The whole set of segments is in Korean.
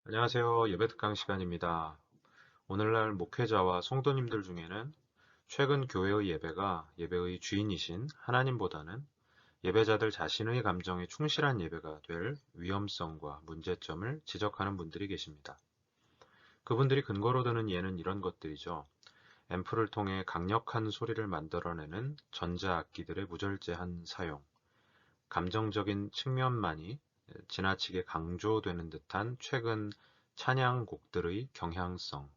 안녕하세요. 예배 특강 시간입니다. 오늘날 목회자와 성도님들 중에는 최근 교회의 예배가 예배의 주인이신 하나님보다는 예배자들 자신의 감정에 충실한 예배가 될 위험성과 문제점을 지적하는 분들이 계십니다. 그분들이 근거로 드는 예는 이런 것들이죠. 앰프를 통해 강력한 소리를 만들어내는 전자악기들의 무절제한 사용, 감정적인 측면만이 지나치게 강조되는 듯한 최근 찬양곡들의 경향성,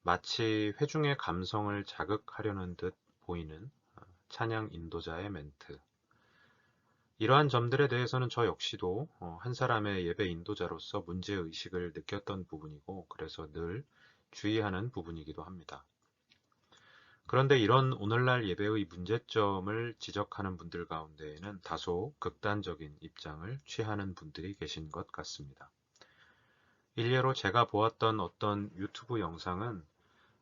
마치 회중의 감성을 자극하려는 듯 보이는 찬양 인도자의 멘트. 이러한 점들에 대해서는 저 역시도 한 사람의 예배 인도자로서 문제의식을 느꼈던 부분이고, 그래서 늘 주의하는 부분이기도 합니다. 그런데 이런 오늘날 예배의 문제점을 지적하는 분들 가운데에는 다소 극단적인 입장을 취하는 분들이 계신 것 같습니다. 일례로 제가 보았던 어떤 유튜브 영상은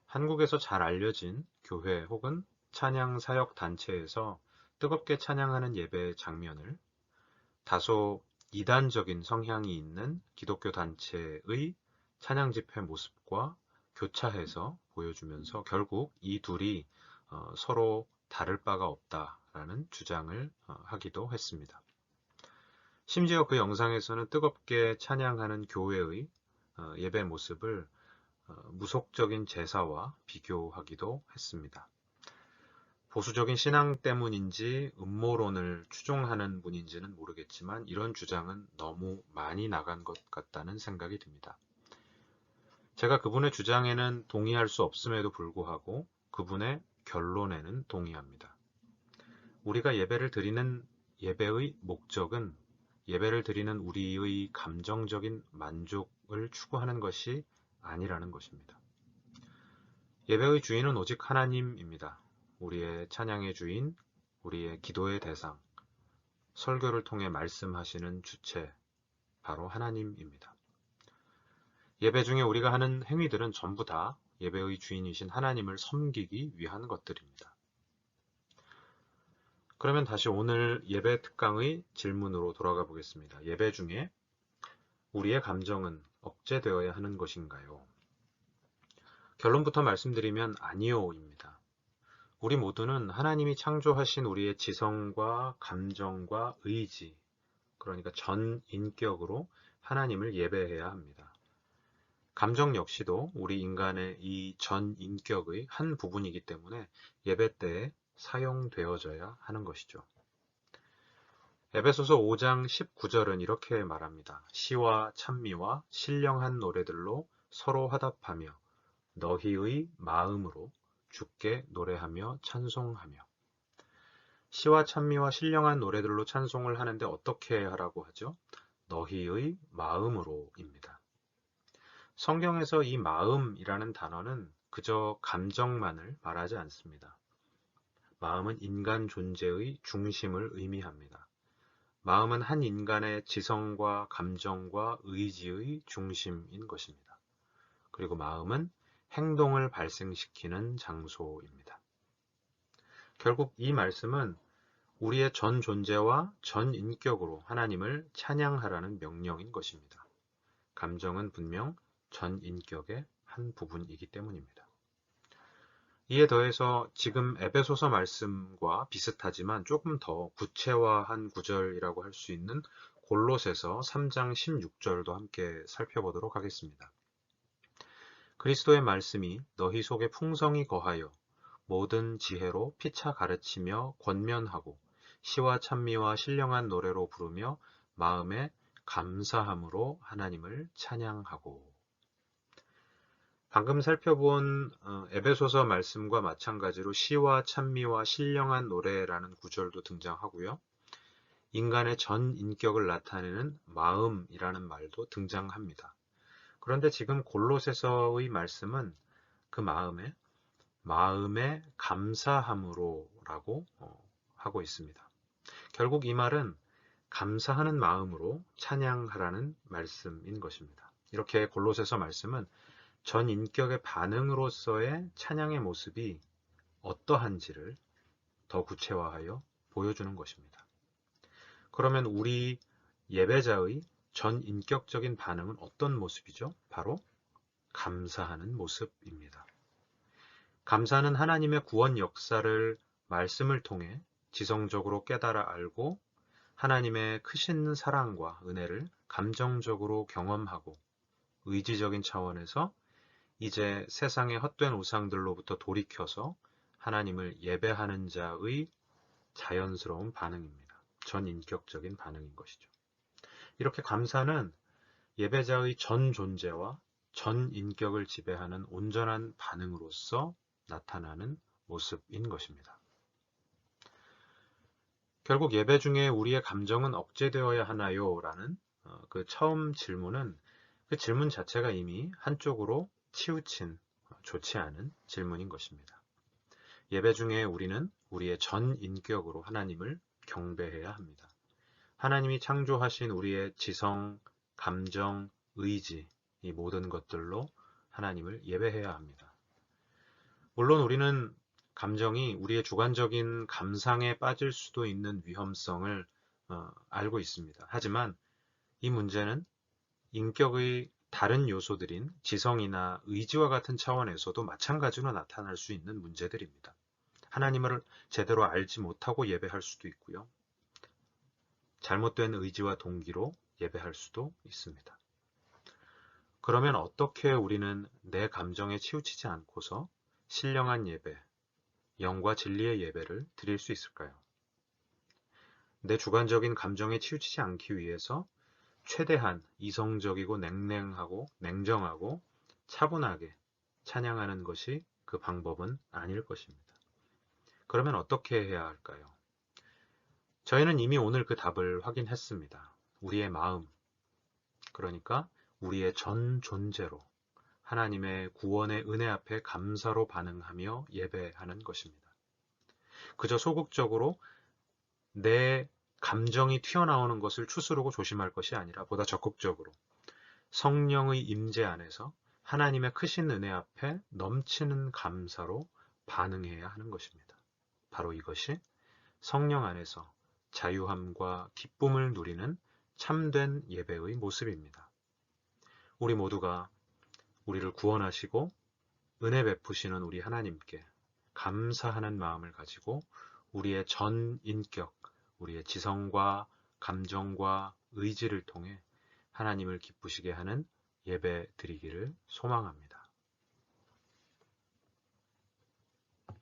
한국에서 잘 알려진 교회 혹은 찬양 사역 단체에서 뜨겁게 찬양하는 예배 장면을 다소 이단적인 성향이 있는 기독교 단체의 찬양 집회 모습과 교차해서 보여주면서 결국 이 둘이 서로 다를 바가 없다라는 주장을 하기도 했습니다. 심지어 그 영상에서는 뜨겁게 찬양하는 교회의 예배 모습을 무속적인 제사와 비교하기도 했습니다. 보수적인 신앙 때문인지 음모론을 추종하는 분인지는 모르겠지만 이런 주장은 너무 많이 나간 것 같다는 생각이 듭니다. 제가 그분의 주장에는 동의할 수 없음에도 불구하고 그분의 결론에는 동의합니다. 우리가 예배를 드리는 예배의 목적은 예배를 드리는 우리의 감정적인 만족을 추구하는 것이 아니라는 것입니다. 예배의 주인은 오직 하나님입니다. 우리의 찬양의 주인, 우리의 기도의 대상, 설교를 통해 말씀하시는 주체, 바로 하나님입니다. 예배 중에 우리가 하는 행위들은 전부 다 예배의 주인이신 하나님을 섬기기 위한 것들입니다. 그러면 다시 오늘 예배 특강의 질문으로 돌아가 보겠습니다. 예배 중에 우리의 감정은 억제되어야 하는 것인가요? 결론부터 말씀드리면 아니요입니다. 우리 모두는 하나님이 창조하신 우리의 지성과 감정과 의지, 그러니까 전 인격으로 하나님을 예배해야 합니다. 감정 역시도 우리 인간의 이 전 인격의 한 부분이기 때문에 예배 때에 사용되어져야 하는 것이죠. 에베소서 5장 19절은 이렇게 말합니다. 시와 찬미와 신령한 노래들로 서로 화답하며 너희의 마음으로 주께 노래하며 찬송하며. 시와 찬미와 신령한 노래들로 찬송을 하는데 어떻게 하라고 하죠? 너희의 마음으로입니다. 성경에서 이 마음이라는 단어는 그저 감정만을 말하지 않습니다. 마음은 인간 존재의 중심을 의미합니다. 마음은 한 인간의 지성과 감정과 의지의 중심인 것입니다. 그리고 마음은 행동을 발생시키는 장소입니다. 결국 이 말씀은 우리의 전 존재와 전 인격으로 하나님을 찬양하라는 명령인 것입니다. 감정은 분명 전 인격의 한 부분이기 때문입니다. 이에 더해서 지금 에베소서 말씀과 비슷하지만 조금 더 구체화한 구절이라고 할 수 있는 골로새서 3장 16절도 함께 살펴보도록 하겠습니다. 그리스도의 말씀이 너희 속에 풍성히 거하여 모든 지혜로 피차 가르치며 권면하고 시와 찬미와 신령한 노래로 부르며 마음에 감사함으로 하나님을 찬양하고. 방금 살펴본 에베소서 말씀과 마찬가지로 시와 찬미와 신령한 노래라는 구절도 등장하고요. 인간의 전 인격을 나타내는 마음이라는 말도 등장합니다. 그런데 지금 골로새서의 말씀은 그 마음에 감사함으로라고 하고 있습니다. 결국 이 말은 감사하는 마음으로 찬양하라는 말씀인 것입니다. 이렇게 골로새서 말씀은 전 인격의 반응으로서의 찬양의 모습이 어떠한지를 더 구체화하여 보여주는 것입니다. 그러면 우리 예배자의 전인격적인 반응은 어떤 모습이죠? 바로 감사하는 모습입니다. 감사는 하나님의 구원 역사를 말씀을 통해 지성적으로 깨달아 알고 하나님의 크신 사랑과 은혜를 감정적으로 경험하고 의지적인 차원에서 이제 세상의 헛된 우상들로부터 돌이켜서 하나님을 예배하는 자의 자연스러운 반응입니다. 전인격적인 반응인 것이죠. 이렇게 감사는 예배자의 전 존재와 전 인격을 지배하는 온전한 반응으로서 나타나는 모습인 것입니다. 결국 예배 중에 우리의 감정은 억제되어야 하나요? 라는 그 처음 질문은 그 질문 자체가 이미 한쪽으로 치우친 좋지 않은 질문인 것입니다. 예배 중에 우리는 우리의 전 인격으로 하나님을 경배해야 합니다. 하나님이 창조하신 우리의 지성, 감정, 의지, 이 모든 것들로 하나님을 예배해야 합니다. 물론 우리는 감정이 우리의 주관적인 감상에 빠질 수도 있는 위험성을 알고 있습니다. 하지만 이 문제는 인격의 다른 요소들인 지성이나 의지와 같은 차원에서도 마찬가지로 나타날 수 있는 문제들입니다. 하나님을 제대로 알지 못하고 예배할 수도 있고요. 잘못된 의지와 동기로 예배할 수도 있습니다. 그러면 어떻게 우리는 내 감정에 치우치지 않고서 신령한 예배, 영과 진리의 예배를 드릴 수 있을까요? 내 주관적인 감정에 치우치지 않기 위해서 최대한 이성적이고 냉랭하고 냉정하고 차분하게 찬양하는 것이 그 방법은 아닐 것입니다. 그러면 어떻게 해야 할까요? 저희는 이미 오늘 그 답을 확인했습니다. 우리의 마음, 그러니까 우리의 전 존재로 하나님의 구원의 은혜 앞에 감사로 반응하며 예배하는 것입니다. 그저 소극적으로 내 감정이 튀어나오는 것을 추스르고 조심할 것이 아니라 보다 적극적으로 성령의 임재 안에서 하나님의 크신 은혜 앞에 넘치는 감사로 반응해야 하는 것입니다. 바로 이것이 성령 안에서 자유함과 기쁨을 누리는 참된 예배의 모습입니다. 우리 모두가 우리를 구원하시고 은혜 베푸시는 우리 하나님께 감사하는 마음을 가지고 우리의 전 인격, 우리의 지성과 감정과 의지를 통해 하나님을 기쁘시게 하는 예배 드리기를 소망합니다.